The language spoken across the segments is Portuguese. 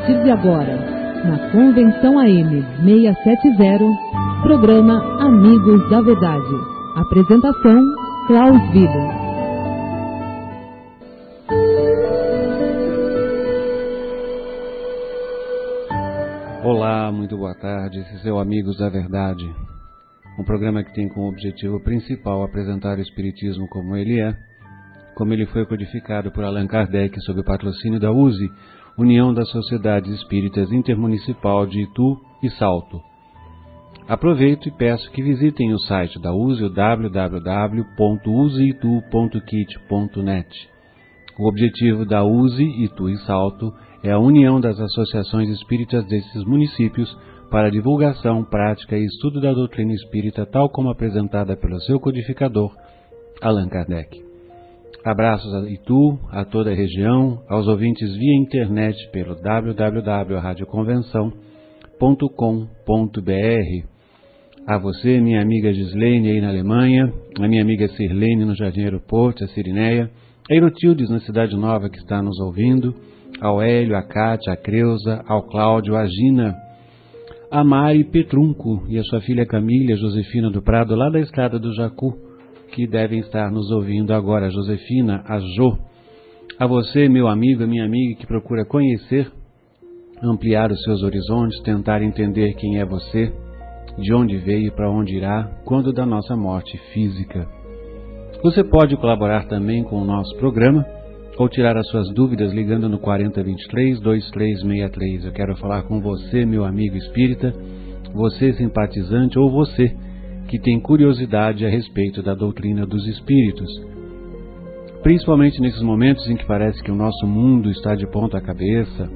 partir de agora, na Convenção AM 670, programa Amigos da Verdade. Apresentação, Klaus Vida. Olá, muito boa tarde, esse é o Amigos da Verdade, um programa que tem como objetivo principal apresentar o Espiritismo como ele é, como ele foi codificado por Allan Kardec sob o patrocínio da USE, União das Sociedades Espíritas Intermunicipal de Itu e Salto. Aproveito e peço que visitem o site da USE, o www.useitu.kit.net. O objetivo da USE, Itu e Salto é a união das associações espíritas desses municípios para a divulgação, prática e estudo da doutrina espírita tal como apresentada pelo seu codificador, Allan Kardec. Abraços a Itu, a toda a região, aos ouvintes via internet pelo www.radioconvenção.com.br. A você, minha amiga Gislaine aí na Alemanha, a minha amiga Sirlene no Jardim Aeroporto, a Sirineia, a Erotildes na Cidade Nova que está nos ouvindo, ao Hélio, a Cátia, a Creuza, ao Cláudio, a Gina, a Mari Petrunco e a sua filha Camila, Josefina do Prado, lá da Estrada do Jacu, que devem estar nos ouvindo agora, a Josefina, a Jô. A você, meu amigo, minha amiga, que procura conhecer, ampliar os seus horizontes, tentar entender quem é você, de onde veio e para onde irá, quando da nossa morte física. Você pode colaborar também com o nosso programa, ou tirar as suas dúvidas ligando no 4023-2363. Eu quero falar com você, meu amigo espírita, você simpatizante ou você que tem curiosidade a respeito da doutrina dos espíritos. Principalmente nesses momentos em que parece que o nosso mundo está de ponta cabeça,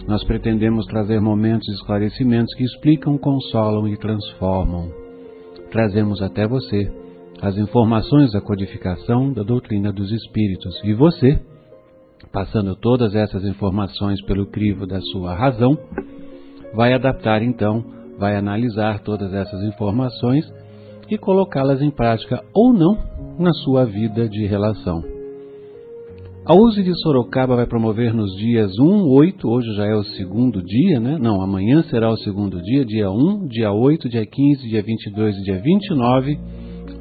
nós pretendemos trazer momentos de esclarecimentos que explicam, consolam e transformam. Trazemos até você as informações da codificação da doutrina dos espíritos. E você, passando todas essas informações pelo crivo da sua razão, vai adaptar então, vai analisar todas essas informações e colocá-las em prática ou não na sua vida de relação. A USE de Sorocaba vai promover nos dias 1, 8, hoje já é o segundo dia, né? Não, amanhã será o segundo dia, dia 1, dia 8, dia 15, dia 22 e dia 29,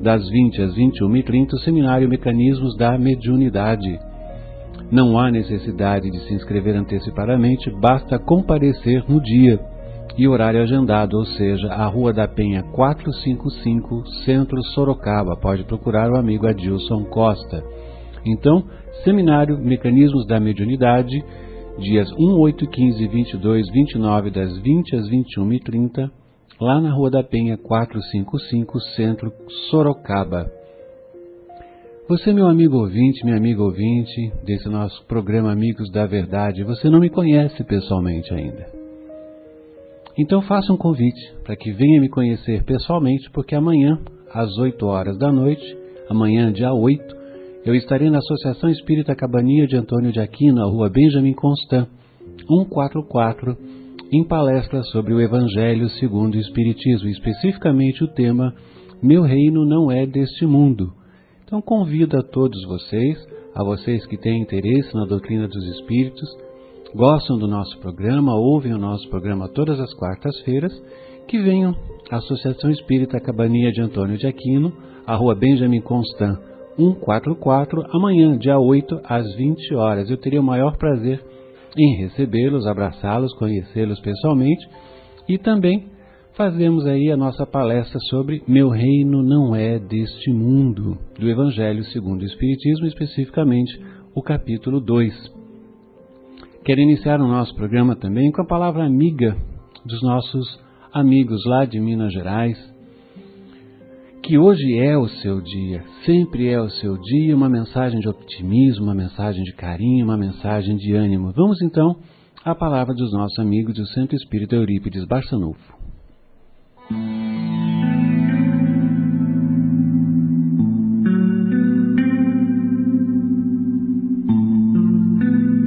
das 20 às 21h30, o seminário Mecanismos da Mediunidade. Não há necessidade de se inscrever antecipadamente, basta comparecer no dia e horário agendado, ou seja, a Rua da Penha 455, Centro Sorocaba. Pode procurar o amigo Adilson Costa. Então, Seminário Mecanismos da Mediunidade, dias 1, 8, 15, 22, 29, das 20 às 21h30, lá na Rua da Penha 455, Centro Sorocaba. Você, meu amigo ouvinte, minha amiga ouvinte desse nosso programa Amigos da Verdade, você não me conhece pessoalmente ainda. Então faça um convite para que venha me conhecer pessoalmente, porque amanhã, às 8 horas da noite, amanhã, dia 8, eu estarei na Associação Espírita Cabaninha de Antônio de Aquino, na Rua Benjamin Constant, 144, em palestra sobre o Evangelho segundo o Espiritismo, especificamente o tema Meu Reino Não É Deste Mundo. Então convido a todos vocês, a vocês que têm interesse na doutrina dos Espíritos, gostam do nosso programa, ouvem o nosso programa todas as quartas-feiras, que venham à Associação Espírita Cabaninha de Antônio de Aquino, a Rua Benjamin Constant, 144, amanhã, dia 8, às 20 horas. Eu teria o maior prazer em recebê-los, abraçá-los, conhecê-los pessoalmente e também fazemos aí a nossa palestra sobre Meu Reino Não É Deste Mundo, do Evangelho segundo o Espiritismo, especificamente o capítulo 2. Quero iniciar o nosso programa também com a palavra amiga dos nossos amigos lá de Minas Gerais, que hoje é o seu dia, sempre é o seu dia, uma mensagem de optimismo, uma mensagem de carinho, uma mensagem de ânimo. Vamos então à palavra dos nossos amigos do Centro Espírita Eurípides Barçanufo.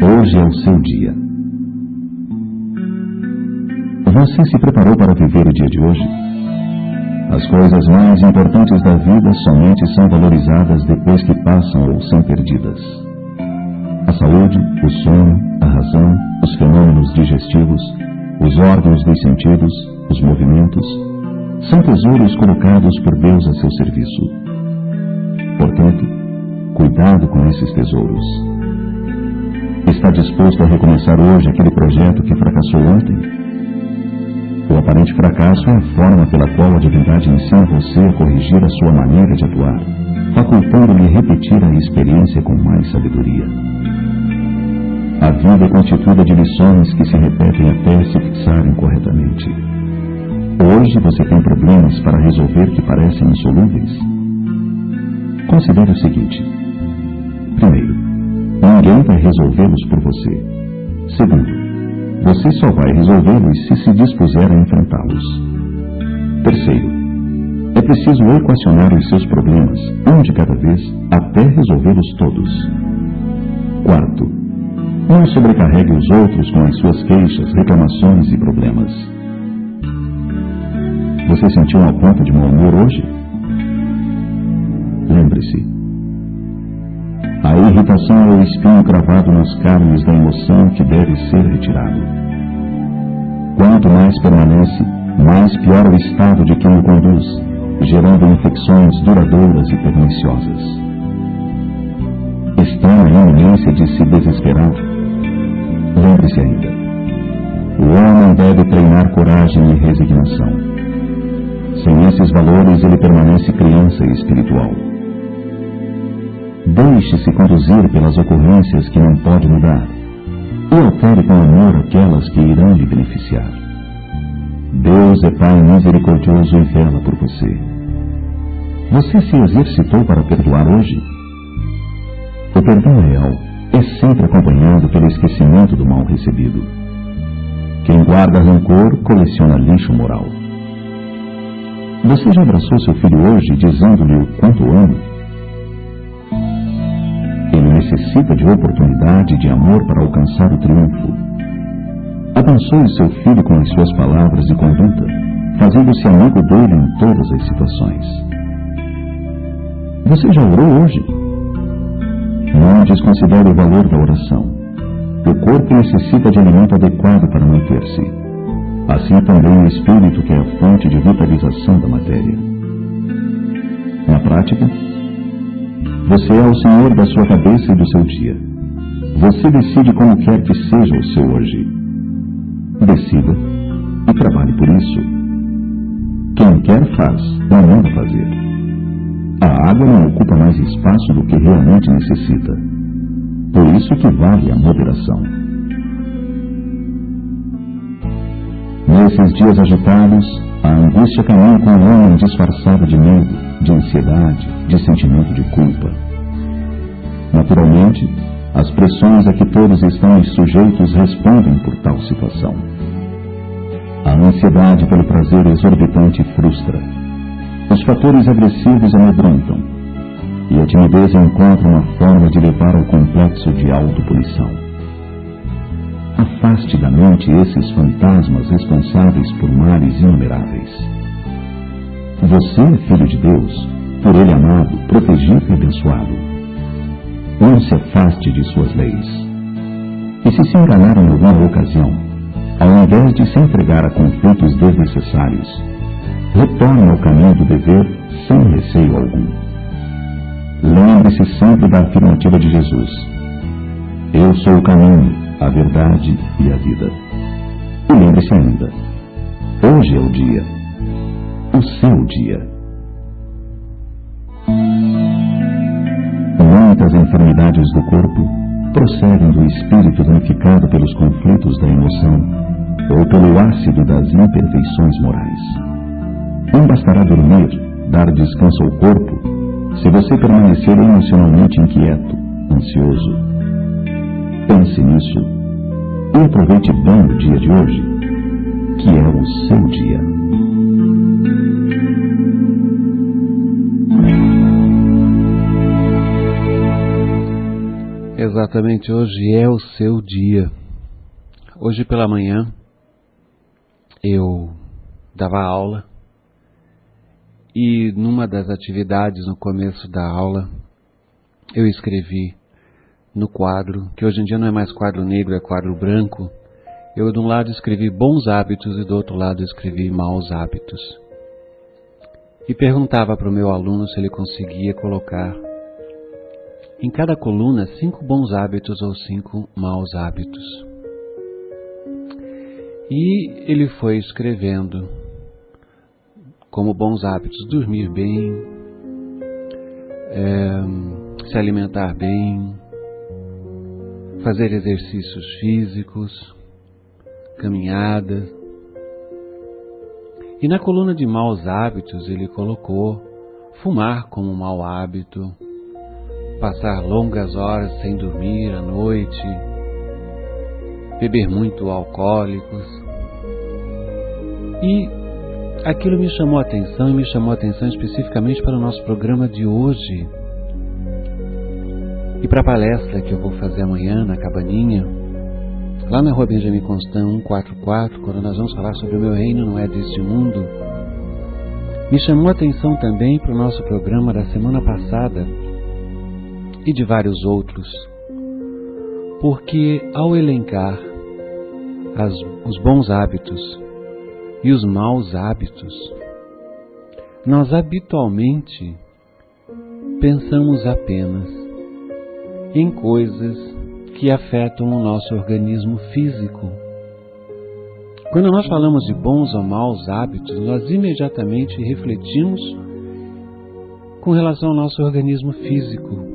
Hoje é o seu dia. Você se preparou para viver o dia de hoje? As coisas mais importantes da vida somente são valorizadas depois que passam ou são perdidas. A saúde, o sono, a razão, os fenômenos digestivos, os órgãos dos sentidos, os movimentos, são tesouros colocados por Deus a seu serviço. Portanto, cuidado com esses tesouros. Está disposto a recomeçar hoje aquele projeto que fracassou ontem? O aparente fracasso é a forma pela qual a divindade ensina você a corrigir a sua maneira de atuar, facultando-lhe repetir a experiência com mais sabedoria. A vida é constituída de lições que se repetem até se fixarem corretamente. Hoje você tem problemas para resolver que parecem insolúveis? Considere o seguinte. Primeiro, ninguém vai resolvê-los por você. Segundo, você só vai resolvê-los se dispuser a enfrentá-los. Terceiro, é preciso equacionar os seus problemas, um de cada vez, até resolvê-los todos. Quarto, não sobrecarregue os outros com as suas queixas, reclamações e problemas. Você sentiu uma ponta de mau humor hoje? Lembre-se, a irritação é o espinho cravado nas carnes da emoção que deve ser retirado. Quanto mais permanece, mais piora o estado de quem o conduz, gerando infecções duradouras e perniciosas. Está na iminência de se desesperar? Lembre-se ainda, o homem deve treinar coragem e resignação. Sem esses valores ele permanece criança espiritual. Deixe-se conduzir pelas ocorrências que não pode mudar e altere com amor aquelas que irão lhe beneficiar. Deus é Pai misericordioso e vela por você. Você se exercitou para perdoar hoje? O perdão real é sempre acompanhado pelo esquecimento do mal recebido. Quem guarda rancor coleciona lixo moral. Você já abraçou seu filho hoje dizendo-lhe o quanto o ama? Ele necessita de oportunidade e de amor para alcançar o triunfo. Abençoe seu filho com as suas palavras e conduta, fazendo-se amigo dele em todas as situações. Você já orou hoje? Não desconsidere o valor da oração. O corpo necessita de alimento adequado para manter-se. Assim também o espírito, que é a fonte de vitalização da matéria. Na prática, você é o senhor da sua cabeça e do seu dia. Você decide como quer que seja o seu hoje. Decida e trabalhe por isso. Quem quer faz, não manda fazer. A água não ocupa mais espaço do que realmente necessita. Por isso que vale a moderação. Nesses dias agitados, a angústia caminha com o homem disfarçada de medo, de ansiedade, de sentimento de culpa. Naturalmente, as pressões a que todos estão sujeitos respondem por tal situação. A ansiedade pelo prazer exorbitante frustra. Os fatores agressivos amedrontam. E a timidez encontra uma forma de levar ao complexo de autopunição. Afaste da mente esses fantasmas responsáveis por males inumeráveis. Você é filho de Deus, por Ele amado, protegido e abençoado. Não se afaste de suas leis. E se enganar em alguma ocasião, ao invés de se entregar a conflitos desnecessários, retorne ao caminho do dever sem receio algum. Lembre-se sempre da afirmativa de Jesus: eu sou o caminho, a verdade e a vida. E lembre-se ainda, hoje é o dia, o seu dia. Muitas enfermidades do corpo procedem do espírito danificado pelos conflitos da emoção ou pelo ácido das imperfeições morais. Não bastará dormir, dar descanso ao corpo, se você permanecer emocionalmente inquieto, ansioso. Pense nisso e aproveite bem o dia de hoje, que é o seu dia. Exatamente, hoje é o seu dia. Hoje pela manhã eu dava aula e numa das atividades, no começo da aula, eu escrevi no quadro, que hoje em dia não é mais quadro negro, é quadro branco, eu de um lado escrevi bons hábitos e do outro lado escrevi maus hábitos. E perguntava para o meu aluno se ele conseguia colocar em cada coluna 5 bons hábitos ou 5 maus hábitos. E ele foi escrevendo como bons hábitos: dormir bem, se alimentar bem, fazer exercícios físicos, caminhadas. E na coluna de maus hábitos ele colocou fumar como mau hábito, passar longas horas sem dormir à noite, beber muito alcoólicos. E aquilo me chamou a atenção, e me chamou a atenção especificamente para o nosso programa de hoje e para a palestra que eu vou fazer amanhã na Cabaninha, lá na Rua Benjamin Constant 144, quando nós vamos falar sobre o meu reino não é deste mundo. Me chamou a atenção também para o nosso programa da semana passada e de vários outros, porque ao elencar os bons hábitos e os maus hábitos, nós habitualmente pensamos apenas em coisas que afetam o nosso organismo físico. Quando nós falamos de bons ou maus hábitos, nós imediatamente refletimos com relação ao nosso organismo físico.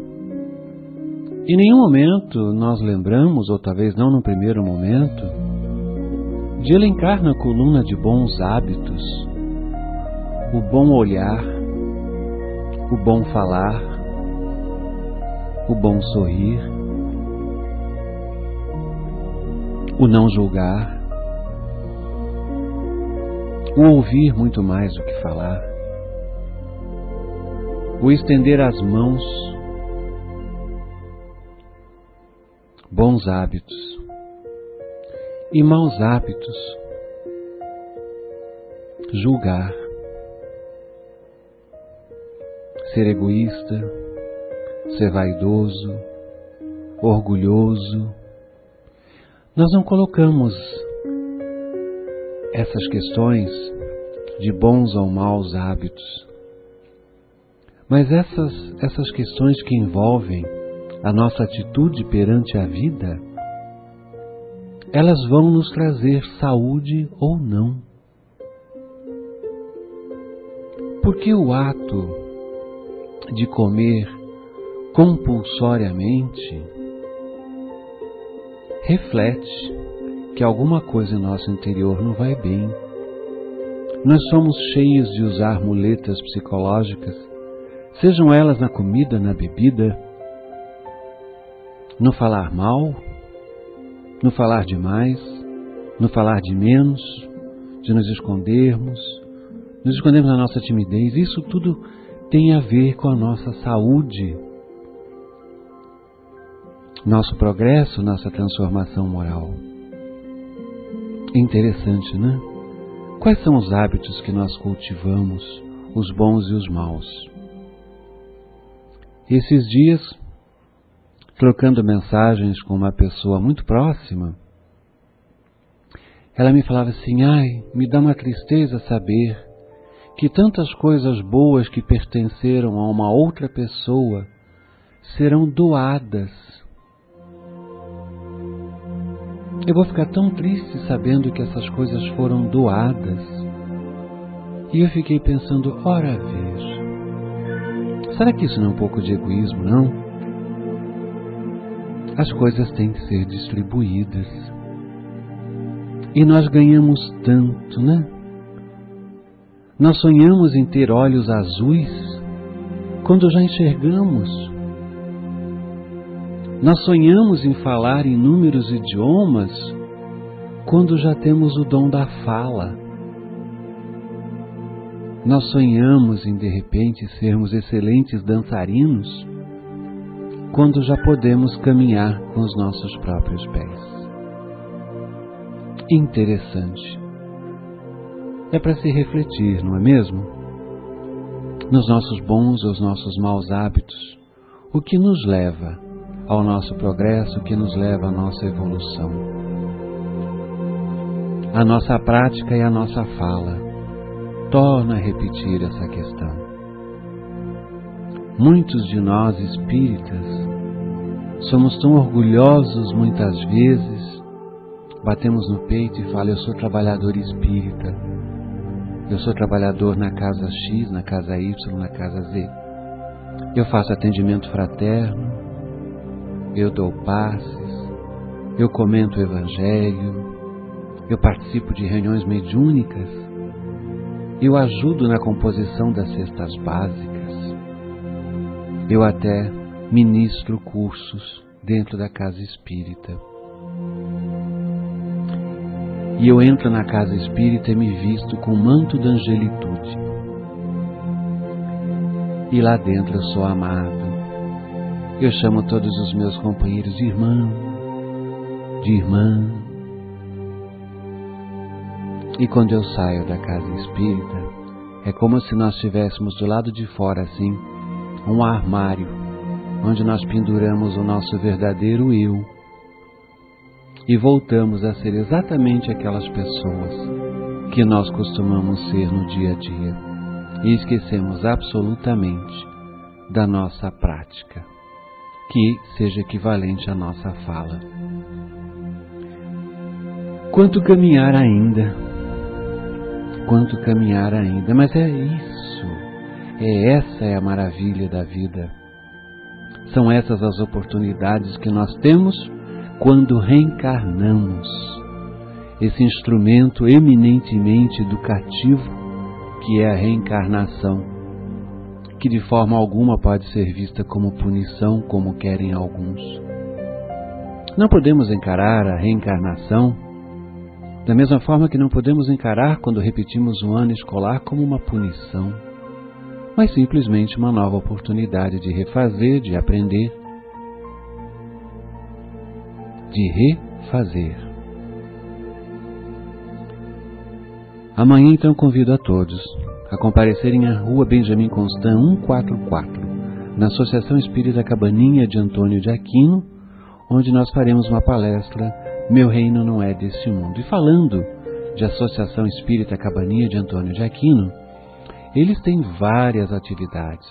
Em nenhum momento nós lembramos, ou talvez não no primeiro momento, de elencar na coluna de bons hábitos o bom olhar, o bom falar, o bom sorrir, o não julgar, o ouvir muito mais do que falar, o estender as mãos. Bons hábitos e maus hábitos: julgar, ser egoísta, ser vaidoso, orgulhoso. Nós não colocamos essas questões de bons ou maus hábitos, mas essas questões que envolvem a nossa atitude perante a vida, elas vão nos trazer saúde ou não. Porque o ato de comer compulsoriamente reflete que alguma coisa em nosso interior não vai bem. Nós somos cheios de usar muletas psicológicas, sejam elas na comida, na bebida, no falar mal, no falar demais, no falar de menos, de nos escondermos da nossa timidez. Isso tudo tem a ver com a nossa saúde, nosso progresso, nossa transformação moral. É interessante, né? Quais são os hábitos que nós cultivamos, os bons e os maus? Esses dias, trocando mensagens com uma pessoa muito próxima, ela me falava assim: me dá uma tristeza saber que tantas coisas boas que pertenceram a uma outra pessoa serão doadas. Eu vou ficar tão triste sabendo que essas coisas foram doadas. E eu fiquei pensando, ora veja, será que isso não é um pouco de egoísmo, não? As coisas têm que ser distribuídas. E nós ganhamos tanto, né? Nós sonhamos em ter olhos azuis quando já enxergamos. Nós sonhamos em falar inúmeros idiomas quando já temos o dom da fala. Nós sonhamos em, de repente, sermos excelentes dançarinos quando já podemos caminhar com os nossos próprios pés. Interessante. É para se refletir, não é mesmo? Nos nossos bons ou os nossos maus hábitos, o que nos leva ao nosso progresso, o que nos leva à nossa evolução. a nossa prática e a nossa fala torna a repetir essa questão. Muitos de nós espíritas somos tão orgulhosos muitas vezes, batemos no peito e falamos: eu sou trabalhador espírita, eu sou trabalhador na casa X, na casa Y, na casa Z. Eu faço atendimento fraterno, eu dou passes, eu comento o Evangelho, eu participo de reuniões mediúnicas, eu ajudo na composição das cestas básicas, eu até ministro cursos dentro da casa espírita. E eu entro na casa espírita e me visto com o manto da angelitude. E lá dentro eu sou amado. Eu chamo todos os meus companheiros de irmão, de irmã. E quando eu saio da casa espírita, é como se nós tivéssemos do lado de fora, assim, um armário, onde nós penduramos o nosso verdadeiro eu. E voltamos a ser exatamente aquelas pessoas que nós costumamos ser no dia a dia. E esquecemos absolutamente da nossa prática, que seja equivalente à nossa fala. Quanto caminhar ainda? Quanto caminhar ainda? Mas é isso. Essa é a maravilha da vida. São essas as oportunidades que nós temos quando reencarnamos. Esse instrumento eminentemente educativo que é a reencarnação, que de forma alguma pode ser vista como punição, como querem alguns. Não podemos encarar a reencarnação da mesma forma que não podemos encarar quando repetimos um ano escolar como uma punição, mas simplesmente uma nova oportunidade de refazer, de aprender, de refazer. Amanhã, então, convido a todos a comparecerem à Rua Benjamin Constant 144, na Associação Espírita Cabaninha de Antônio de Aquino, onde nós faremos uma palestra Meu Reino Não É Deste Mundo. E falando de Associação Espírita Cabaninha de Antônio de Aquino, eles têm várias atividades.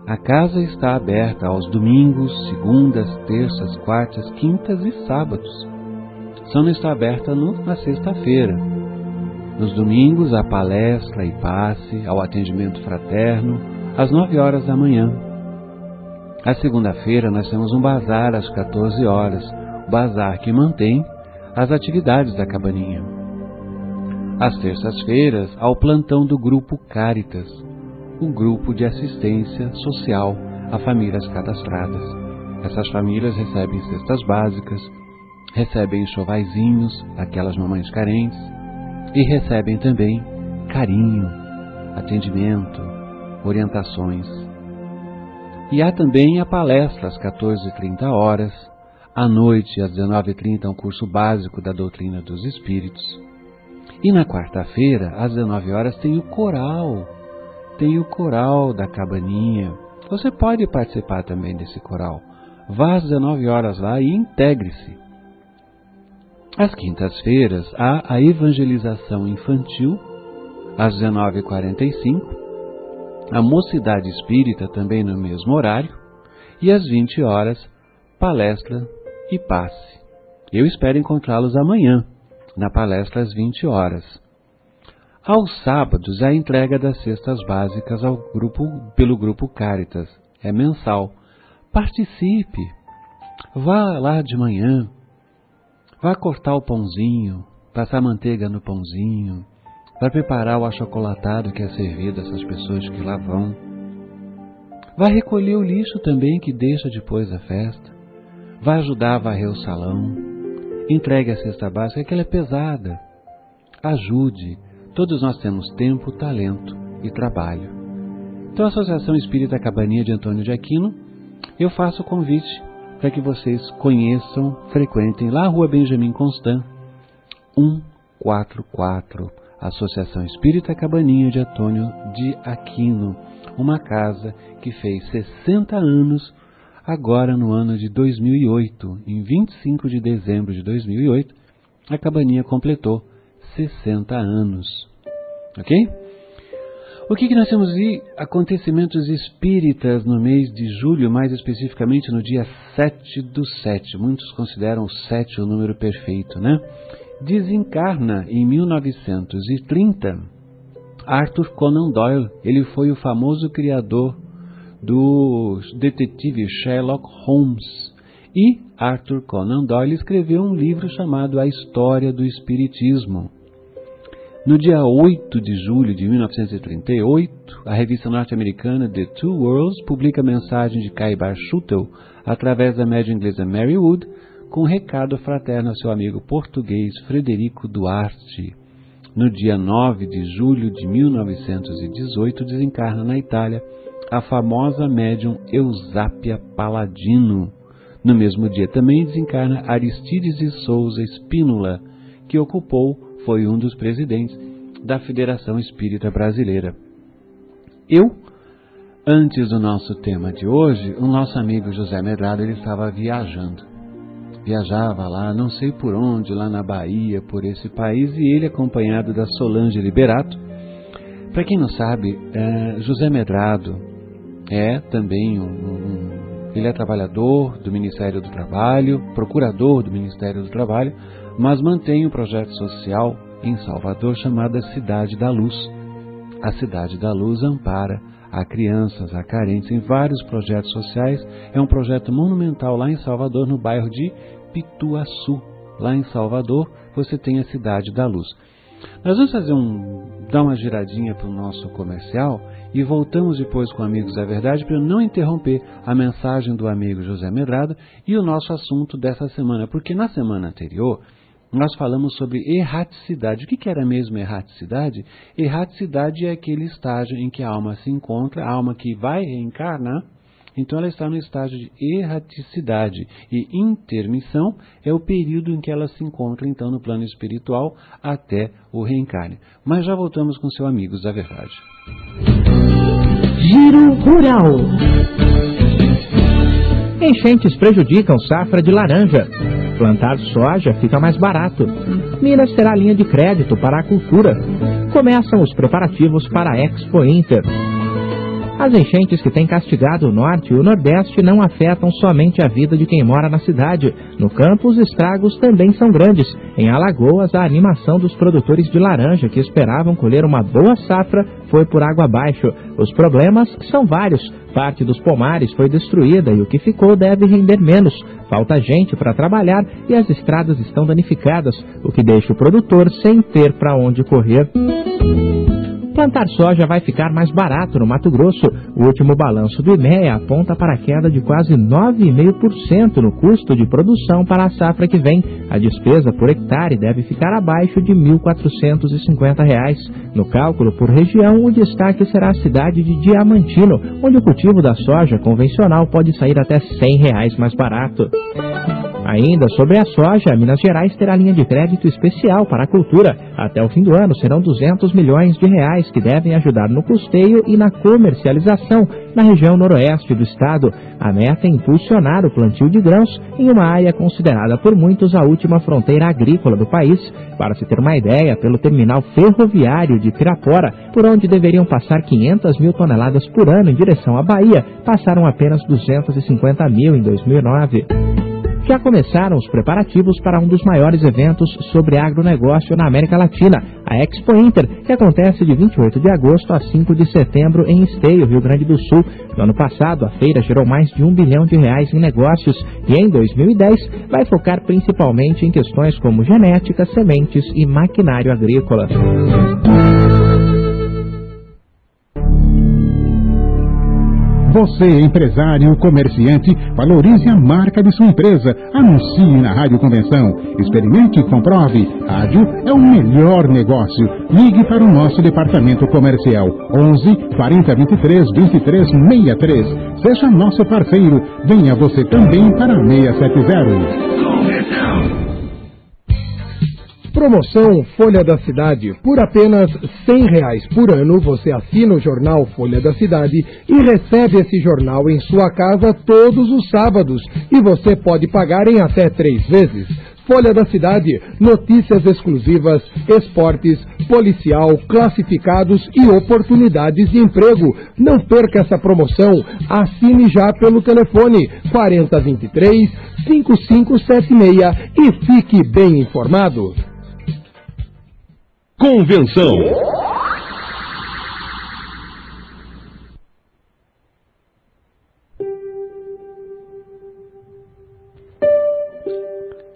A casa está aberta aos domingos, segundas, terças, quartas, quintas e sábados. Só não está aberta na sexta-feira. Nos domingos, há palestra e passe, ao atendimento fraterno, às 9 horas da manhã. À segunda-feira, nós temos um bazar às 14 horas, o bazar que mantém as atividades da cabaninha. Às terças-feiras, há o plantão do Grupo Caritas, o grupo de assistência social a famílias cadastradas. Essas famílias recebem cestas básicas, recebem enxovaizinhos daquelas mamães carentes, e recebem também carinho, atendimento, orientações. E há também a palestra às 14h30, à noite às 19h30 um curso básico da doutrina dos espíritos. E na quarta-feira, às 19h, tem o coral da cabaninha. Você pode participar também desse coral. Vá às 19h lá e integre-se. Às quintas-feiras, há a evangelização infantil, às 19h45, a mocidade espírita também no mesmo horário, e às 20h, palestra e passe. Eu espero encontrá-los amanhã, na palestra às 20h. Aos sábados, a entrega das cestas básicas pelo Grupo Caritas. É mensal. Participe. Vá lá de manhã. Vá cortar o pãozinho, passar manteiga no pãozinho, vai preparar o achocolatado que é servido a essas pessoas que lá vão. Vai recolher o lixo também que deixa depois da festa. Vai ajudar a varrer o salão. Entregue a cesta básica, que ela é pesada. Ajude. Todos nós temos tempo, talento e trabalho. Então, a Associação Espírita Cabaninha de Antônio de Aquino, eu faço o convite para que vocês conheçam, frequentem lá a Rua Benjamin Constant 144, Associação Espírita Cabaninha de Antônio de Aquino, uma casa que fez 60 anos agora no ano de 2008. Em 25 de dezembro de 2008, a cabaninha completou 60 anos. Ok? O que nós temos de acontecimentos espíritas no mês de julho, mais especificamente no dia 7/7. Muitos consideram o 7 o número perfeito, né? Desencarna em 1930 Arthur Conan Doyle. Ele foi o famoso criador do detetive Sherlock Holmes. E Arthur Conan Doyle escreveu um livro chamado A História do Espiritismo. No dia 8 de julho de 1938, a revista norte-americana The Two Worlds publica a mensagem de Caibar Schutel através da médium inglesa Mary Wood, com um recado fraterno ao seu amigo português Frederico Duarte. No dia 9 de julho de 1918, desencarna na Itália a famosa médium Eusápia Paladino. No mesmo dia também desencarna Aristides de Souza Espínola, que foi um dos presidentes da Federação Espírita Brasileira. Antes do nosso tema de hoje, o nosso amigo José Medrado, ele estava viajando. Viajava lá, não sei por onde, lá na Bahia, por esse país, e ele acompanhado da Solange Liberato. Para quem não sabe, José Medrado é também ele é trabalhador do Ministério do Trabalho, procurador do Ministério do Trabalho, mas mantém um projeto social em Salvador chamado Cidade da Luz. A Cidade da Luz ampara a crianças, a carentes em vários projetos sociais. É um projeto monumental lá em Salvador, no bairro de Pituaçu. Lá em Salvador você tem a Cidade da Luz. Nós vamos dar uma giradinha para o nosso comercial e voltamos depois com Amigos da Verdade para eu não interromper a mensagem do amigo José Medrado e o nosso assunto dessa semana, porque na semana anterior nós falamos sobre erraticidade. O que era mesmo erraticidade? Erraticidade é aquele estágio em que a alma se encontra, a alma que vai reencarnar, então ela está no estágio de erraticidade. E intermissão é o período em que ela se encontra, então, no plano espiritual até o reencarne. Mas já voltamos com seu Amigos da Verdade. Giro Rural. Enchentes prejudicam safra de laranja. Plantar soja fica mais barato. Minas terá linha de crédito para a cultura. Começam os preparativos para a Expo Inter. As enchentes que têm castigado o norte e o nordeste não afetam somente a vida de quem mora na cidade. No campo, os estragos também são grandes. Em Alagoas, a animação dos produtores de laranja que esperavam colher uma boa safra foi por água abaixo. Os problemas são vários. Parte dos pomares foi destruída e o que ficou deve render menos. Falta gente para trabalhar e as estradas estão danificadas, o que deixa o produtor sem ter para onde correr. Plantar soja vai ficar mais barato no Mato Grosso. O último balanço do IMEA aponta para a queda de quase 9,5% no custo de produção para a safra que vem. A despesa por hectare deve ficar abaixo de R$ 1.450. No cálculo por região, o destaque será a cidade de Diamantino, onde o cultivo da soja convencional pode sair até R$ 100 mais barato. Ainda sobre a soja, Minas Gerais terá linha de crédito especial para a cultura. Até o fim do ano serão R$ 200 milhões que devem ajudar no custeio e na comercialização na região noroeste do estado. A meta é impulsionar o plantio de grãos em uma área considerada por muitos a última fronteira agrícola do país. Para se ter uma ideia, pelo terminal ferroviário de Pirapora, por onde deveriam passar 500 mil toneladas por ano em direção à Bahia, passaram apenas 250 mil em 2009. Já começaram os preparativos para um dos maiores eventos sobre agronegócio na América Latina, a Expo Inter, que acontece de 28 de agosto a 5 de setembro em Esteio, Rio Grande do Sul. No ano passado, a feira gerou mais de R$ 1 bilhão em negócios e em 2010 vai focar principalmente em questões como genética, sementes e maquinário agrícola. Você, empresário, comerciante, valorize a marca de sua empresa. Anuncie na Rádio Convenção. Experimente e comprove. Rádio é o melhor negócio. Ligue para o nosso departamento comercial. 11 40 23 23 63. Seja nosso parceiro. Venha você também para 670. Promoção Folha da Cidade. Por apenas R$ 100 por ano, você assina o jornal Folha da Cidade e recebe esse jornal em sua casa todos os sábados. E você pode pagar em até 3 vezes. Folha da Cidade, notícias exclusivas, esportes, policial, classificados e oportunidades de emprego. Não perca essa promoção. Assine já pelo telefone 4023-5576 e fique bem informado. Convenção.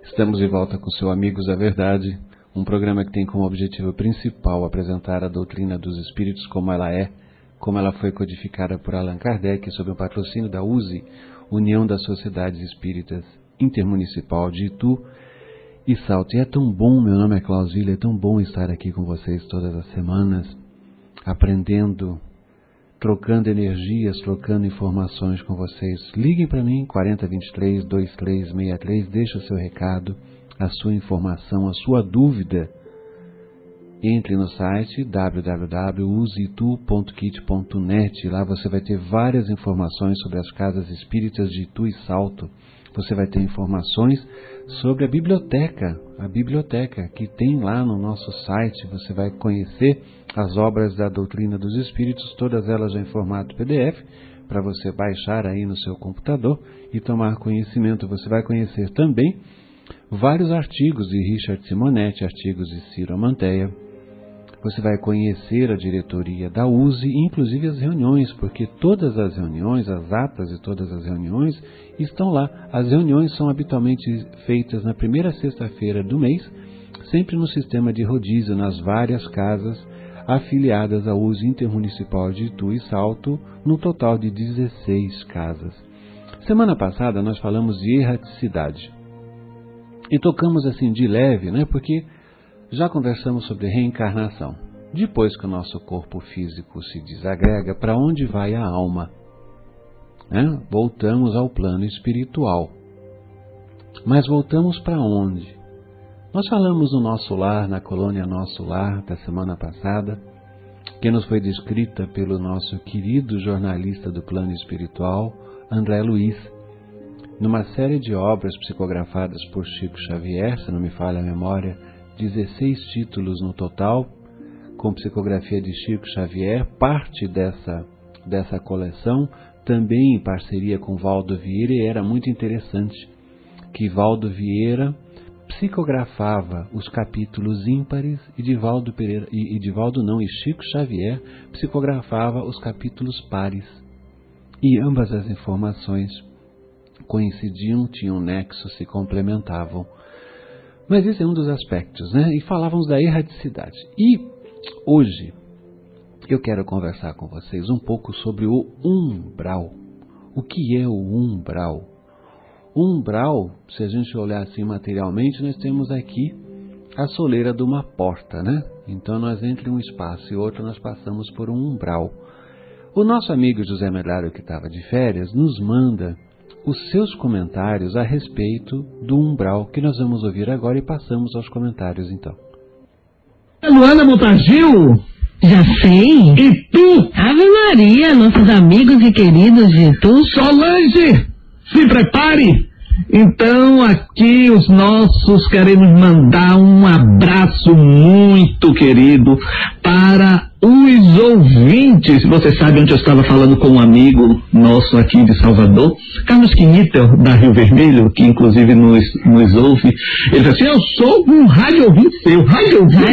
Estamos de volta com seu Amigos da Verdade, um programa que tem como objetivo principal apresentar a doutrina dos espíritos como ela é, como ela foi codificada por Allan Kardec sob o patrocínio da USE, União das Sociedades Espíritas Intermunicipal de Itu e Salto. E é tão bom, meu nome é Klaus Willer, é tão bom estar aqui com vocês todas as semanas, aprendendo, trocando energias, trocando informações com vocês. Liguem para mim, 4023-2363, deixe o seu recado, a sua informação, a sua dúvida. Entre no site www.useitu.kit.net. Lá você vai ter várias informações sobre as casas espíritas de Itu e Salto. Você vai ter informações sobre a biblioteca que tem lá no nosso site. Você vai conhecer as obras da doutrina dos espíritos, todas elas já em formato PDF, para você baixar aí no seu computador e tomar conhecimento. Você vai conhecer também vários artigos de Richard Simonetti, artigos de Ciro Manteia. Você vai conhecer a diretoria da USE, inclusive as reuniões, porque todas as reuniões, as atas de todas as reuniões estão lá. As reuniões são habitualmente feitas na primeira sexta-feira do mês, sempre no sistema de rodízio, nas várias casas afiliadas à USE Intermunicipal de Itu e Salto, no total de 16 casas. Semana passada nós falamos de erraticidade. E tocamos assim de leve, né? Porque já conversamos sobre reencarnação. Depois que o nosso corpo físico se desagrega, para onde vai a alma? Voltamos ao plano espiritual. Mas voltamos para onde? Nós falamos no Nosso Lar, na colônia Nosso Lar, da semana passada, que nos foi descrita pelo nosso querido jornalista do plano espiritual, André Luiz, numa série de obras psicografadas por Chico Xavier, se não me falha a memória, 16 títulos no total, com psicografia de Chico Xavier, parte dessa coleção, também em parceria com Valdo Vieira, e era muito interessante que Valdo Vieira psicografava os capítulos ímpares e Chico Xavier psicografava os capítulos pares. E ambas as informações coincidiam, tinham nexo, se complementavam. Mas esse é um dos aspectos, né? E falávamos da erraticidade. E hoje eu quero conversar com vocês um pouco sobre o umbral. O que é o umbral? O umbral, se a gente olhar assim materialmente, nós temos aqui a soleira de uma porta, né? Então nós entre um espaço e outro nós passamos por um umbral. O nosso amigo José Melário, que estava de férias, nos manda os seus comentários a respeito do umbral, que nós vamos ouvir agora, e passamos aos comentários então. Luana Montargil? Já sei. E tu? Ave Maria, nossos amigos e queridos de Itu. Solange, se prepare. Então aqui os nossos queremos mandar um abraço muito querido para os ouvintes. Você sabe onde eu estava falando com um amigo nosso aqui de Salvador, Carlos Quinito, da Rio Vermelho, que inclusive nos ouve. Ele falou assim: eu sou um rádio ouvinte seu. Rádio ouvinte não.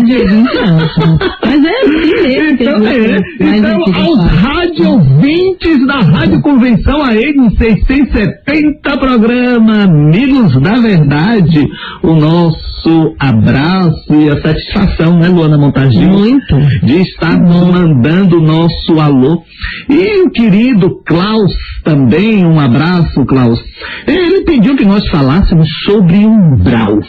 Mas é assim mesmo. Então aos rádio ouvintes da Rádio Convenção AM 670 programa Amigos da Verdade, o nosso abraço e a satisfação, né, Luana Montargil? Muito. De estar mandando o nosso alô. E o querido Klaus também, um abraço, Klaus. Ele pediu que nós falássemos sobre umbral.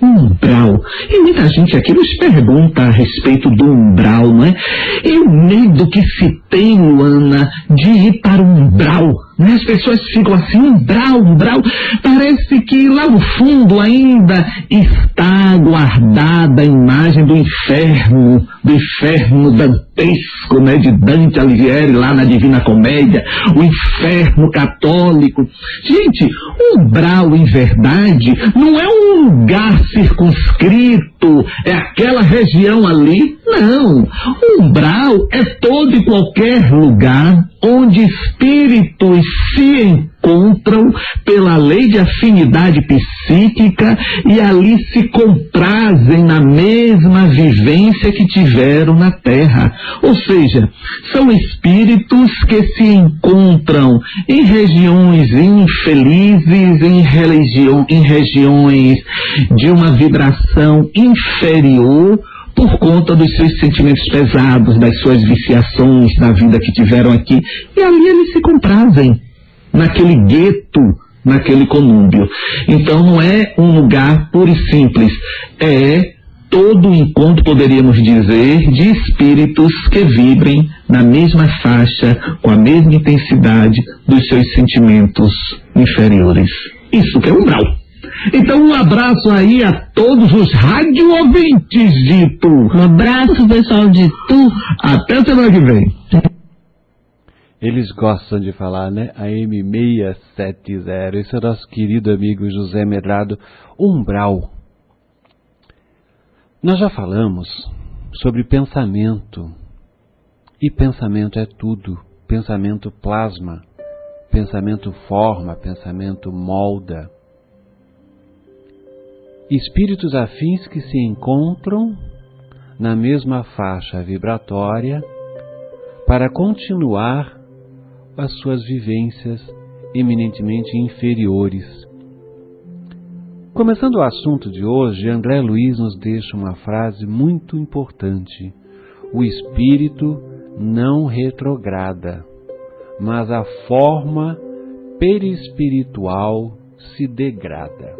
Umbral. E muita gente aqui nos pergunta a respeito do umbral, não é? E o medo que se tem, Luana, de ir para o umbral, As pessoas ficam assim, umbral. Parece que lá no fundo ainda está guardada a imagem do inferno dantesco, né, de Dante Alighieri, lá na Divina Comédia, o inferno católico. Gente, umbral, em verdade, não é um lugar circunscrito, é aquela região ali. Não, umbral é todo e qualquer lugar onde espíritos se encontram pela lei de afinidade psíquica e ali se comprazem na mesma vivência que tiveram na Terra. Ou seja, são espíritos que se encontram em regiões infelizes, em regiões de uma vibração inferior, por conta dos seus sentimentos pesados, das suas viciações da vida que tiveram aqui, e ali eles se comprazem, naquele gueto, naquele conúbio. Então não é um lugar puro e simples, é todo um encontro, poderíamos dizer, de espíritos que vibrem na mesma faixa, com a mesma intensidade dos seus sentimentos inferiores. Isso que é umbral. Então um abraço aí a todos os rádio ouvintes de Itu. Um abraço, pessoal de Itu. Até semana que vem. Eles gostam de falar, né? A M670. Esse é o nosso querido amigo José Medrado, umbral. Nós já falamos sobre pensamento. E pensamento é tudo. Pensamento plasma. Pensamento forma. Pensamento molda. Espíritos afins que se encontram na mesma faixa vibratória para continuar as suas vivências eminentemente inferiores. Começando o assunto de hoje, André Luiz nos deixa uma frase muito importante. O espírito não retrograda, mas a forma perispiritual se degrada.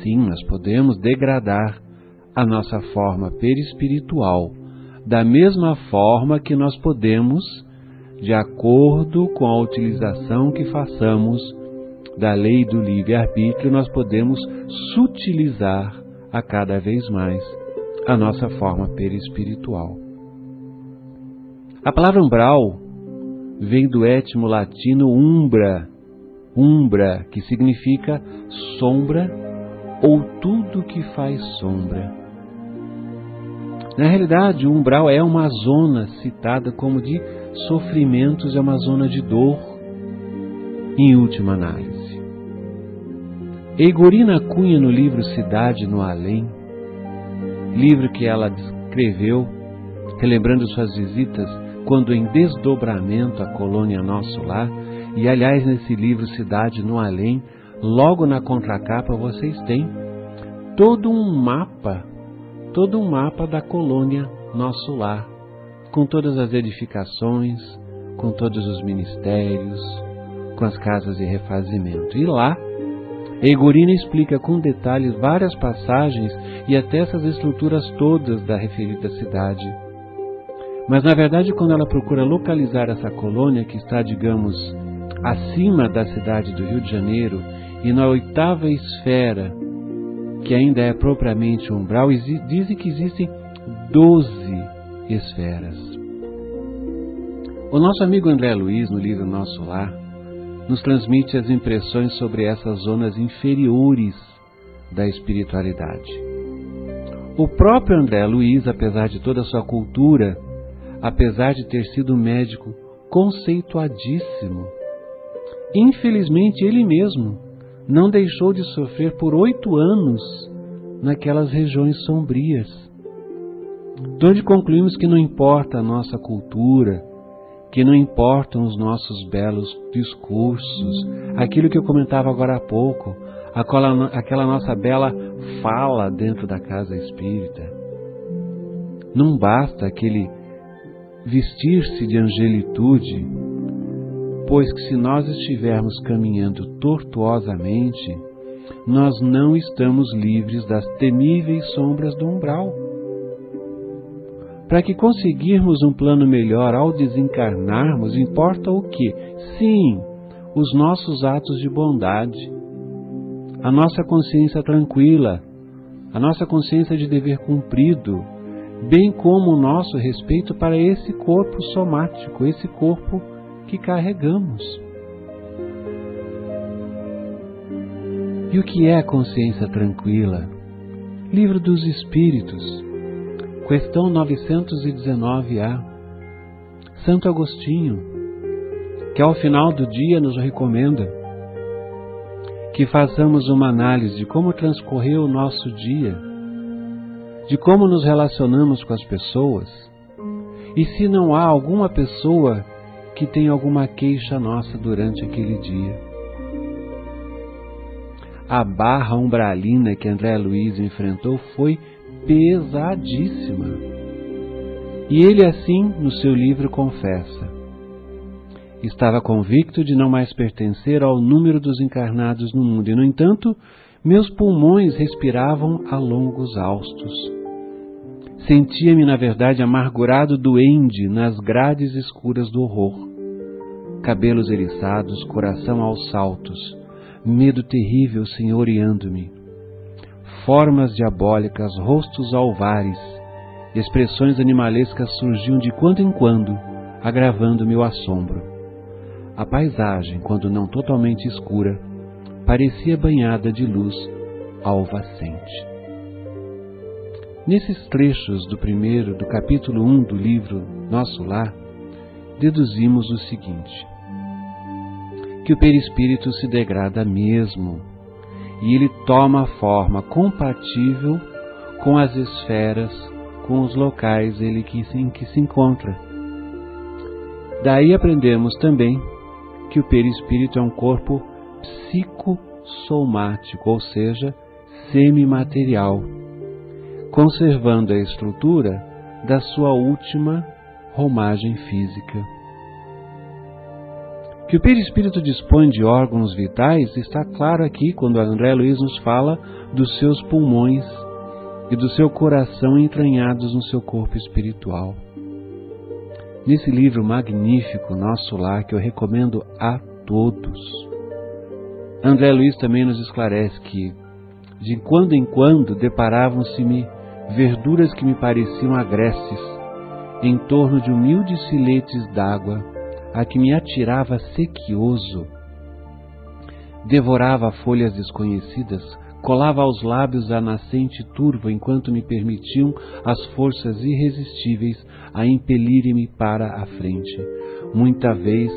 Sim, nós podemos degradar a nossa forma perispiritual, da mesma forma que nós podemos, de acordo com a utilização que façamos da lei do livre-arbítrio, nós podemos sutilizar a cada vez mais a nossa forma perispiritual. A palavra umbral vem do étimo latino umbra, que significa sombra ou tudo que faz sombra. Na realidade, o umbral é uma zona citada como de sofrimentos, é uma zona de dor, em última análise. Eigorina Cunha, no livro Cidade no Além, livro que ela escreveu, relembrando suas visitas quando em desdobramento à colônia Nosso Lar, e aliás nesse livro Cidade no Além, logo na contracapa vocês têm todo um mapa da colônia Nosso Lar, com todas as edificações, com todos os ministérios, com as casas de refazimento. E lá, Eigorina explica com detalhes várias passagens e até essas estruturas todas da referida cidade. Mas na verdade, quando ela procura localizar essa colônia que está, digamos, acima da cidade do Rio de Janeiro, e na 8ª esfera, que ainda é propriamente umbral, dizem que existem 12 esferas. O nosso amigo André Luiz, no livro Nosso Lar, nos transmite as impressões sobre essas zonas inferiores da espiritualidade. O próprio André Luiz, apesar de toda a sua cultura, apesar de ter sido um médico conceituadíssimo, infelizmente ele mesmo não deixou de sofrer por 8 anos naquelas regiões sombrias, onde concluímos que não importa a nossa cultura, que não importam os nossos belos discursos, aquilo que eu comentava agora há pouco, aquela nossa bela fala dentro da casa espírita. Não basta aquele vestir-se de angelitude, pois que se nós estivermos caminhando tortuosamente, nós não estamos livres das temíveis sombras do umbral. para que conseguirmos um plano melhor ao desencarnarmos, importa o quê? Sim, os nossos atos de bondade, a nossa consciência tranquila, a nossa consciência de dever cumprido, bem como o nosso respeito para esse corpo somático, esse corpo que carregamos. E o que é a consciência tranquila? Livro dos Espíritos, questão 919A. Santo Agostinho, que ao final do dia nos recomenda que façamos uma análise de como transcorreu o nosso dia, de como nos relacionamos com as pessoas, e se não há alguma pessoa que tenha alguma queixa nossa durante aquele dia. A barra umbralina que André Luiz enfrentou foi pesadíssima. E ele assim, no seu livro, confessa: estava convicto de não mais pertencer ao número dos encarnados no mundo, e, no entanto, meus pulmões respiravam a longos haustos. Sentia-me, na verdade, amargurado duende nas grades escuras do horror. Cabelos eriçados, coração aos saltos, medo terrível senhoreando-me, formas diabólicas, rostos alvares, expressões animalescas surgiam de quando em quando, agravando meu assombro. A paisagem, quando não totalmente escura, parecia banhada de luz alvacente. Nesses trechos do capítulo 1 do livro Nosso Lar, deduzimos o seguinte: que o perispírito se degrada mesmo, e ele toma a forma compatível com as esferas, com os locais em que se encontra. Daí aprendemos também que o perispírito é um corpo psicossomático, ou seja, semimaterial, conservando a estrutura da sua última romagem física. Que o perispírito dispõe de órgãos vitais está claro aqui quando André Luiz nos fala dos seus pulmões e do seu coração entranhados no seu corpo espiritual. Nesse livro magnífico, Nosso Lar, que eu recomendo a todos, André Luiz também nos esclarece que, de quando em quando, deparavam-se-me verduras que me pareciam agrestes, em torno de humildes filetes d'água, a que me atirava sequioso. Devorava folhas desconhecidas, colava aos lábios a nascente turva, enquanto me permitiam as forças irresistíveis a impelirem-me para a frente. Muita vez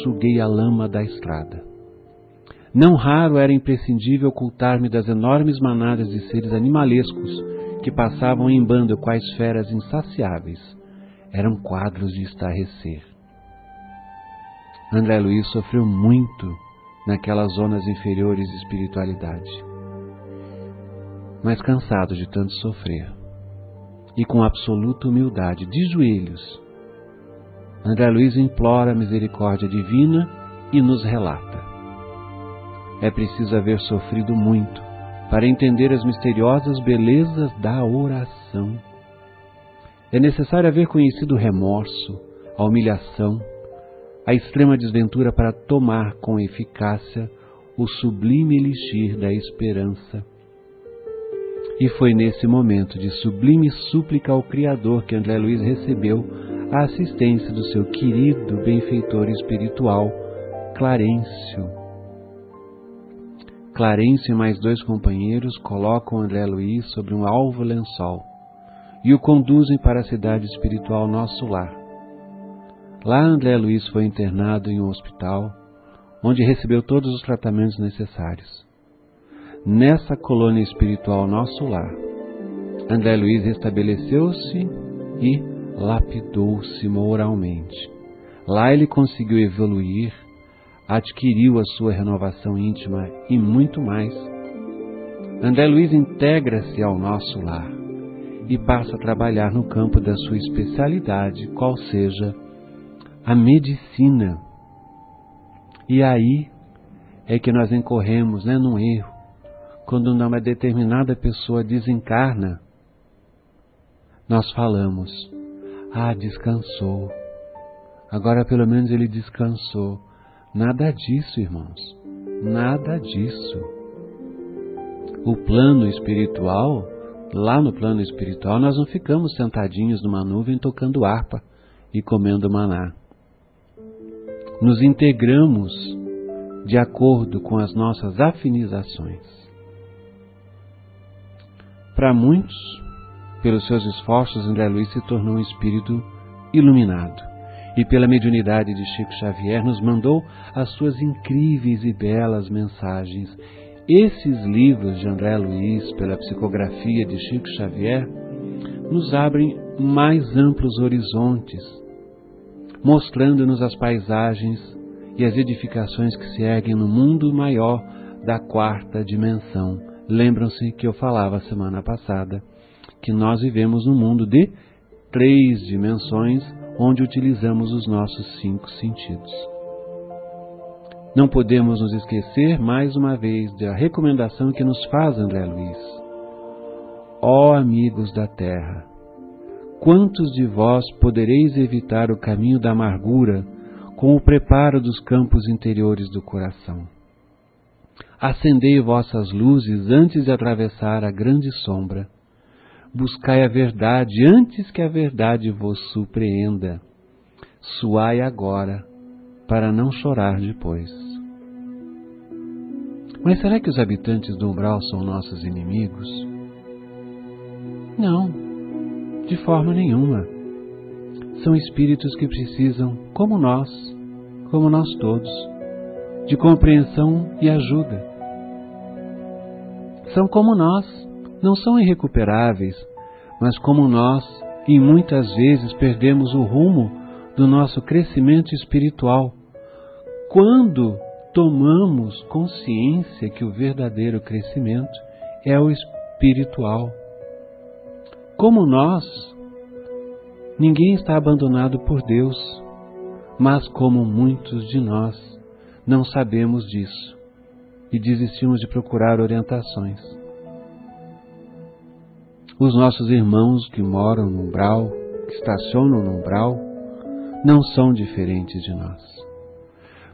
suguei a lama da estrada. Não raro era imprescindível ocultar-me das enormes manadas de seres animalescos que passavam em bando, quais feras insaciáveis. Eram quadros de estarrecer. André Luiz sofreu muito naquelas zonas inferiores de espiritualidade, mas cansado de tanto sofrer, e com absoluta humildade, de joelhos, André Luiz implora a misericórdia divina e nos relata: é preciso haver sofrido muito para entender as misteriosas belezas da oração. É necessário haver conhecido o remorso, a humilhação, a extrema desventura para tomar com eficácia o sublime elixir da esperança. E foi nesse momento de sublime súplica ao Criador que André Luiz recebeu a assistência do seu querido benfeitor espiritual, Clarencio. Clarencio e mais 2 companheiros colocam André Luiz sobre um alvo lençol e o conduzem para a cidade espiritual Nosso Lar. Lá André Luiz foi internado em um hospital, onde recebeu todos os tratamentos necessários. Nessa colônia espiritual Nosso Lar, André Luiz restabeleceu-se e lapidou-se moralmente. Lá ele conseguiu evoluir, adquiriu a sua renovação íntima e muito mais. André Luiz integra-se ao Nosso Lar e passa a trabalhar no campo da sua especialidade, qual seja a medicina. E aí é que nós incorremos num erro, quando uma determinada pessoa desencarna. Nós falamos: descansou. Agora pelo menos ele descansou. Nada disso, irmãos. Nada disso. O plano espiritual, lá no plano espiritual, nós não ficamos sentadinhos numa nuvem tocando harpa e comendo maná. Nos integramos de acordo com as nossas afinizações. Para muitos, pelos seus esforços, André Luiz se tornou um espírito iluminado. E pela mediunidade de Chico Xavier nos mandou as suas incríveis e belas mensagens. Esses livros de André Luiz, pela psicografia de Chico Xavier, nos abrem mais amplos horizontes, mostrando-nos as paisagens e as edificações que se erguem no mundo maior da quarta dimensão. Lembram-se que eu falava semana passada que nós vivemos num mundo de 3 dimensões, onde utilizamos os nossos 5 sentidos. Não podemos nos esquecer, mais uma vez, da recomendação que nos faz André Luiz. Ó amigos da terra, quantos de vós podereis evitar o caminho da amargura com o preparo dos campos interiores do coração? Acendei vossas luzes antes de atravessar a grande sombra. Buscai a verdade antes que a verdade vos surpreenda. Suai agora, para não chorar depois. Mas será que os habitantes do umbral são nossos inimigos? Não, de forma nenhuma. São espíritos que precisam, como nós todos, de compreensão e ajuda. São como nós. Não são irrecuperáveis, mas como nós, e muitas vezes perdemos o rumo do nosso crescimento espiritual, quando tomamos consciência que o verdadeiro crescimento é o espiritual. Como nós, ninguém está abandonado por Deus, mas como muitos de nós não sabemos disso e desistimos de procurar orientações. Os nossos irmãos que moram no umbral, que estacionam no umbral, não são diferentes de nós,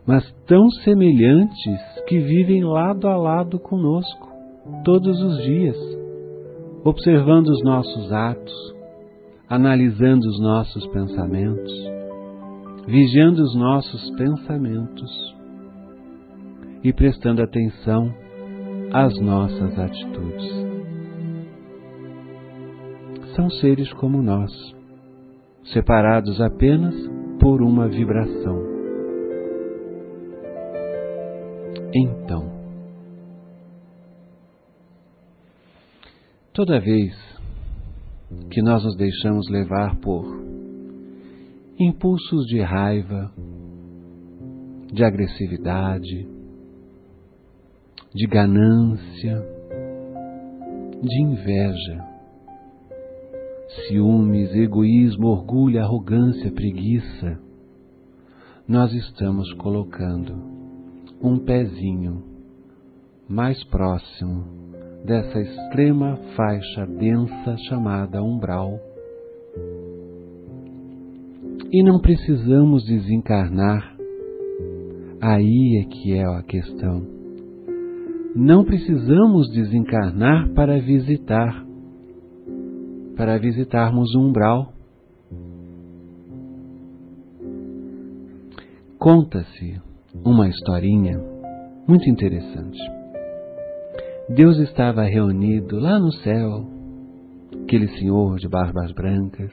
mas tão semelhantes que vivem lado a lado conosco, todos os dias, observando os nossos atos, analisando os nossos pensamentos, vigiando os nossos pensamentos e prestando atenção às nossas atitudes. São seres como nós, separados apenas por uma vibração. Então, toda vez que nós nos deixamos levar por impulsos de raiva, de agressividade, de ganância, de inveja, ciúmes, egoísmo, orgulho, arrogância, preguiça, nós estamos colocando um pezinho mais próximo dessa extrema faixa densa chamada umbral. E não precisamos desencarnar, aí é que é a questão. Não precisamos desencarnar para visitarmos o umbral. Conta-se uma historinha muito interessante. Deus estava reunido lá no céu, aquele senhor de barbas brancas,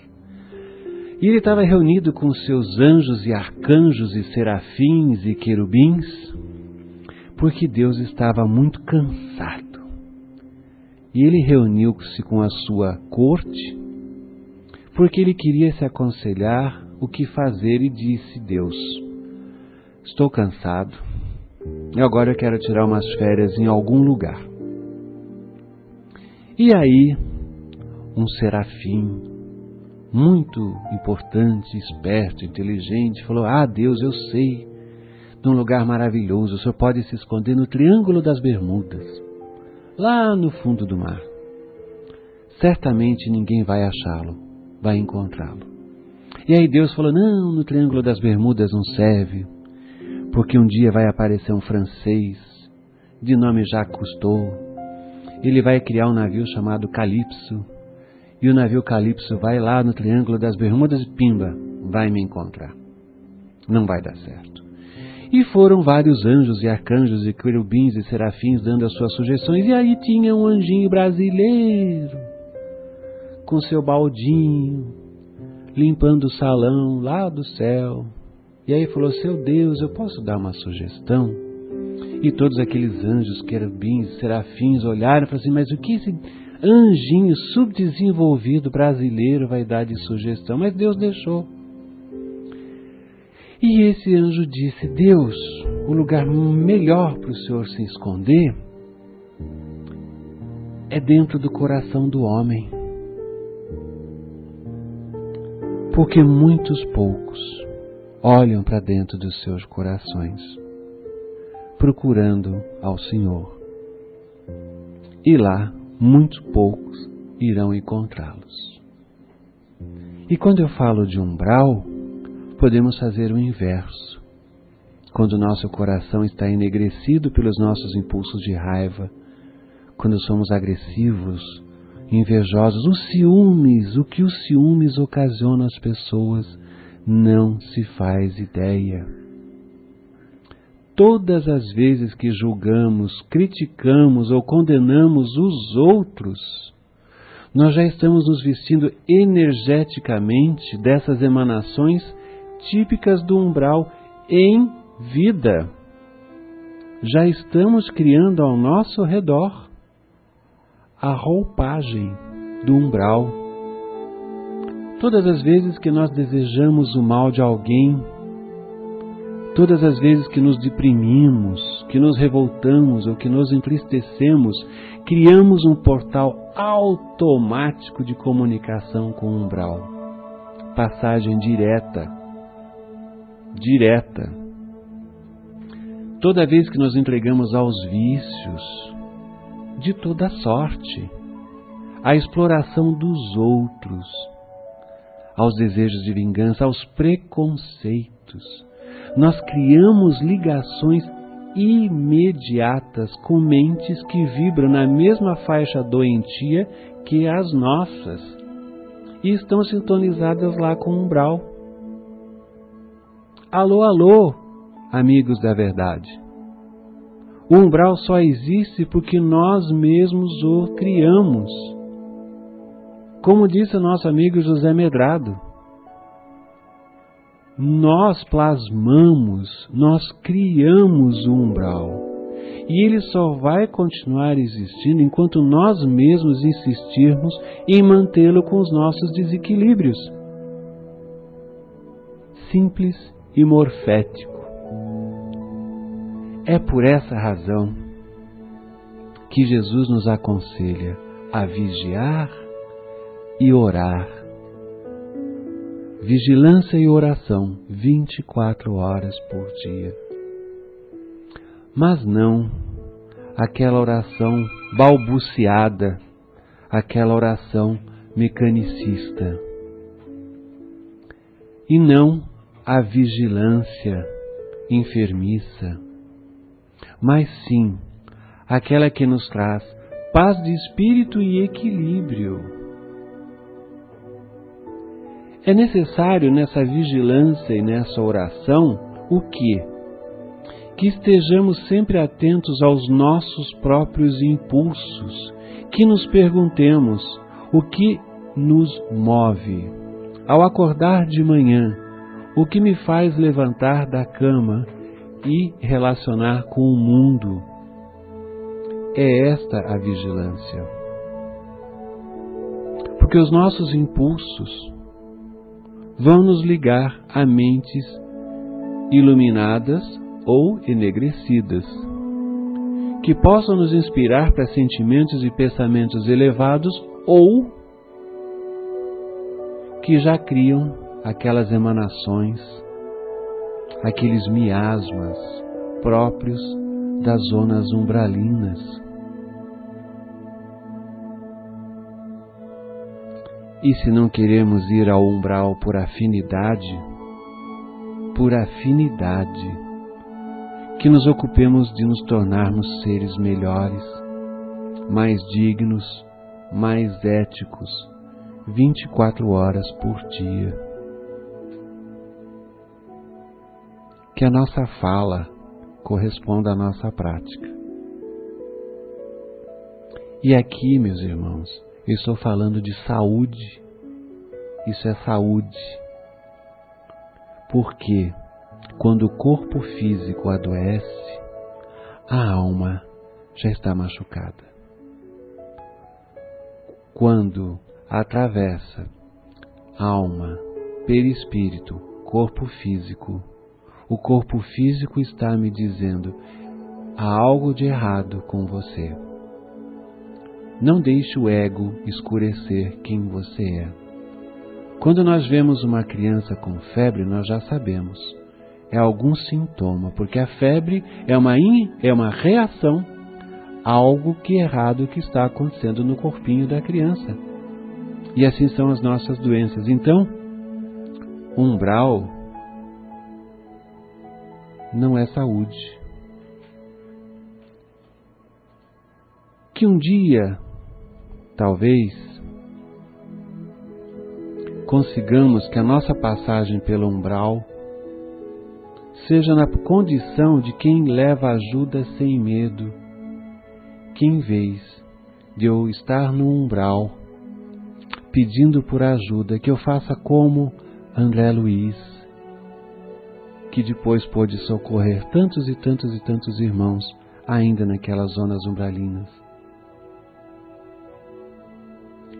e ele estava reunido com seus anjos e arcanjos e serafins e querubins, porque Deus estava muito cansado. E ele reuniu-se com a sua corte, porque ele queria se aconselhar o que fazer, e disse: Deus, estou cansado, e agora eu quero tirar umas férias em algum lugar. E aí, um serafim, muito importante, esperto, inteligente, falou: Deus, eu sei de um lugar maravilhoso, o senhor pode se esconder no Triângulo das Bermudas, lá no fundo do mar. Certamente ninguém vai achá-lo, vai encontrá-lo. E aí Deus falou, não, no Triângulo das Bermudas não serve, porque um dia vai aparecer um francês, de nome Jacques Cousteau, ele vai criar um navio chamado Calypso, e o navio Calypso vai lá no Triângulo das Bermudas e pimba, vai me encontrar. Não vai dar certo. E foram vários anjos e arcanjos e querubins e serafins dando as suas sugestões, e aí tinha um anjinho brasileiro, com seu baldinho, limpando o salão lá do céu. E aí falou, seu Deus, eu posso dar uma sugestão? E todos aqueles anjos, querubins, serafins olharam e falaram assim, mas o que esse anjinho subdesenvolvido brasileiro vai dar de sugestão? Mas Deus deixou. E esse anjo disse, Deus, o lugar melhor para o Senhor se esconder é dentro do coração do homem. Porque muitos poucos olham para dentro dos seus corações, procurando ao Senhor. E lá, muitos poucos irão encontrá-los. E quando eu falo de umbral, podemos fazer o inverso. Quando o nosso coração está enegrecido pelos nossos impulsos de raiva, quando somos agressivos, invejosos, os ciúmes, o que os ciúmes ocasionam às pessoas, não se faz ideia. Todas as vezes que julgamos, criticamos ou condenamos os outros, nós já estamos nos vestindo energeticamente dessas emanações típicas do umbral em vida. Já estamos criando ao nosso redor a roupagem do umbral. Todas as vezes que nós desejamos o mal de alguém, todas as vezes que nos deprimimos, que nos revoltamos ou que nos entristecemos, criamos um portal automático de comunicação com o umbral. Passagem direta. Toda vez que nos entregamos aos vícios, de toda sorte, à exploração dos outros, aos desejos de vingança, aos preconceitos, nós criamos ligações imediatas com mentes que vibram na mesma faixa doentia que as nossas e estão sintonizadas lá com o umbral. Alô, alô, amigos da verdade. O umbral só existe porque nós mesmos o criamos. Como disse o nosso amigo José Medrado, nós plasmamos, nós criamos o umbral. E ele só vai continuar existindo enquanto nós mesmos insistirmos em mantê-lo com os nossos desequilíbrios. Simples e morfético. É por essa razão que Jesus nos aconselha a vigiar e orar. Vigilância e oração 24 horas por dia. Mas não aquela oração balbuciada, aquela oração mecanicista. E não a vigilância enfermiça, mas sim aquela que nos traz paz de espírito e equilíbrio. É necessário nessa vigilância e nessa oração o quê? Que estejamos sempre atentos aos nossos próprios impulsos, que nos perguntemos o que nos move. Ao acordar de manhã, o que me faz levantar da cama e relacionar com o mundo? É esta a vigilância. Porque os nossos impulsos vão nos ligar a mentes iluminadas ou enegrecidas, que possam nos inspirar para sentimentos e pensamentos elevados ou que já criam aquelas emanações, aqueles miasmas próprios das zonas umbralinas. E se não queremos ir ao umbral por afinidade, que nos ocupemos de nos tornarmos seres melhores, mais dignos, mais éticos, 24 horas por dia. Que a nossa fala corresponda à nossa prática. E aqui, meus irmãos, eu estou falando de saúde. Isso é saúde. Porque quando o corpo físico adoece, a alma já está machucada. Quando atravessa alma, perispírito, corpo físico, o corpo físico está me dizendo: há algo de errado com você. Não deixe o ego escurecer quem você é. Quando nós vemos uma criança com febre, nós já sabemos. É algum sintoma, porque a febre é uma reação a algo que errado que está acontecendo no corpinho da criança. E assim são as nossas doenças. Então, umbral não é saúde. Que um dia, talvez, consigamos que a nossa passagem pelo umbral seja na condição de quem leva ajuda sem medo, que em vez de eu estar no umbral pedindo por ajuda, que eu faça como André Luiz, que depois pôde socorrer tantos e tantos e tantos irmãos ainda naquelas zonas umbralinas.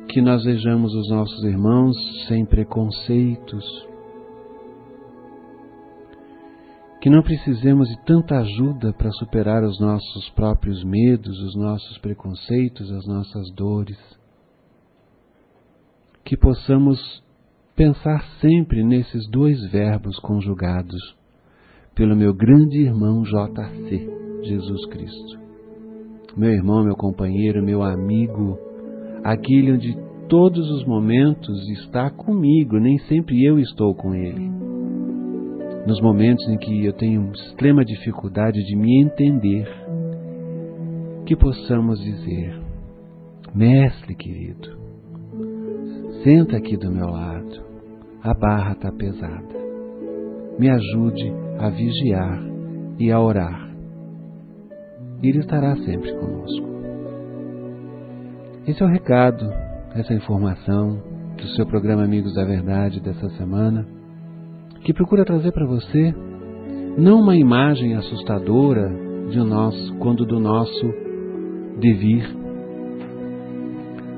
Que nós vejamos os nossos irmãos sem preconceitos, que não precisemos de tanta ajuda para superar os nossos próprios medos, os nossos preconceitos, as nossas dores. Que possamos pensar sempre nesses dois verbos conjugados pelo meu grande irmão JC, Jesus Cristo. Meu irmão, meu companheiro, meu amigo, aquele onde todos os momentos está comigo, nem sempre eu estou com ele. Nos momentos em que eu tenho extrema dificuldade de me entender, que possamos dizer: mestre querido, senta aqui do meu lado, a barra está pesada, me ajude a vigiar e a orar. Ele estará sempre conosco. Esse é o recado, essa informação do seu programa Amigos da Verdade dessa semana, que procura trazer para você não uma imagem assustadora do nosso devir,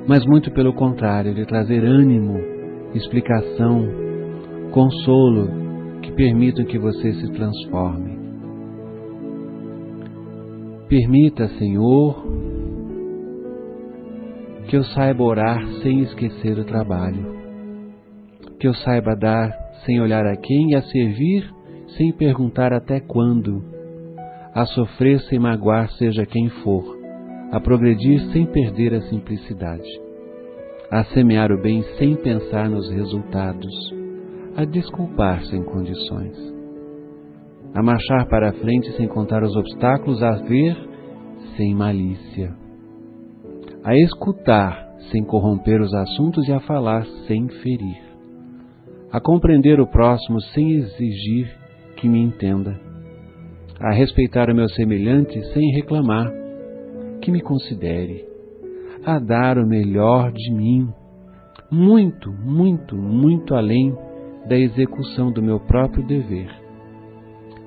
mas muito pelo contrário, de trazer ânimo, explicação, consolo, que permitam que você se transforme. Permita, Senhor, que eu saiba orar sem esquecer o trabalho, que eu saiba dar sem olhar a quem, e a servir sem perguntar até quando, a sofrer sem magoar seja quem for, a progredir sem perder a simplicidade, a semear o bem sem pensar nos resultados, a desculpar sem condições, a marchar para a frente sem contar os obstáculos, a ver sem malícia, a escutar sem corromper os assuntos e a falar sem ferir, a compreender o próximo sem exigir que me entenda, a respeitar o meu semelhante sem reclamar que me considere, a dar o melhor de mim, muito, muito, muito além da execução do meu próprio dever,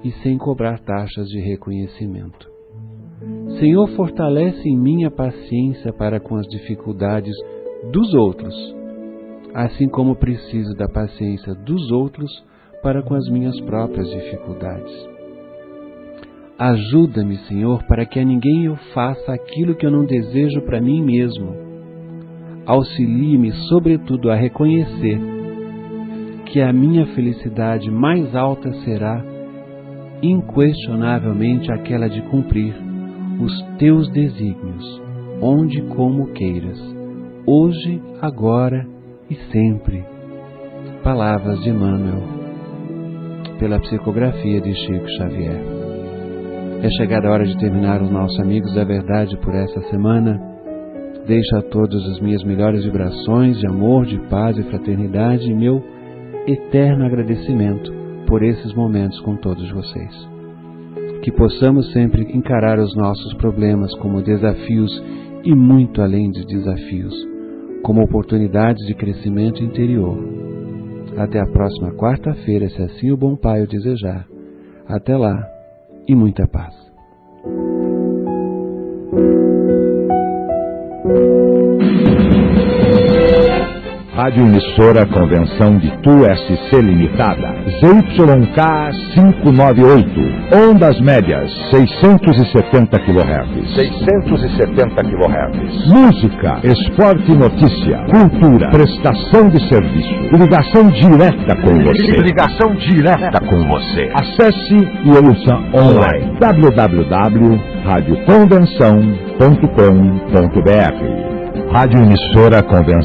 e sem cobrar taxas de reconhecimento. Senhor, fortalece em mim a paciência para com as dificuldades dos outros, assim como preciso da paciência dos outros para com as minhas próprias dificuldades. Ajuda-me, Senhor, para que a ninguém eu faça aquilo que eu não desejo para mim mesmo. Auxilie-me, sobretudo, a reconhecer que a minha felicidade mais alta será, inquestionavelmente, aquela de cumprir os Teus desígnios, onde e como queiras, hoje, agora e sempre palavras de Emmanuel, pela psicografia de Chico Xavier. É chegada a hora de terminar os nossos Amigos da Verdade por essa semana. Deixo a todos as minhas melhores vibrações de amor, de paz e fraternidade e meu eterno agradecimento por esses momentos com todos vocês. Que possamos sempre encarar os nossos problemas como desafios e muito além de desafios, como oportunidades de crescimento interior. Até a próxima quarta-feira, se assim o bom Pai o desejar. Até lá e muita paz. Rádio Emissora Convenção de Tu-SC Limitada, ZYK 598, ondas médias, 670 kHz. 670 kHz. Música, esporte e notícia, cultura, prestação de serviço, ligação direta com você. Ligação direta com você. Acesse e ouça online www.radioconvenção.com.br. Rádio Emissora Convenção.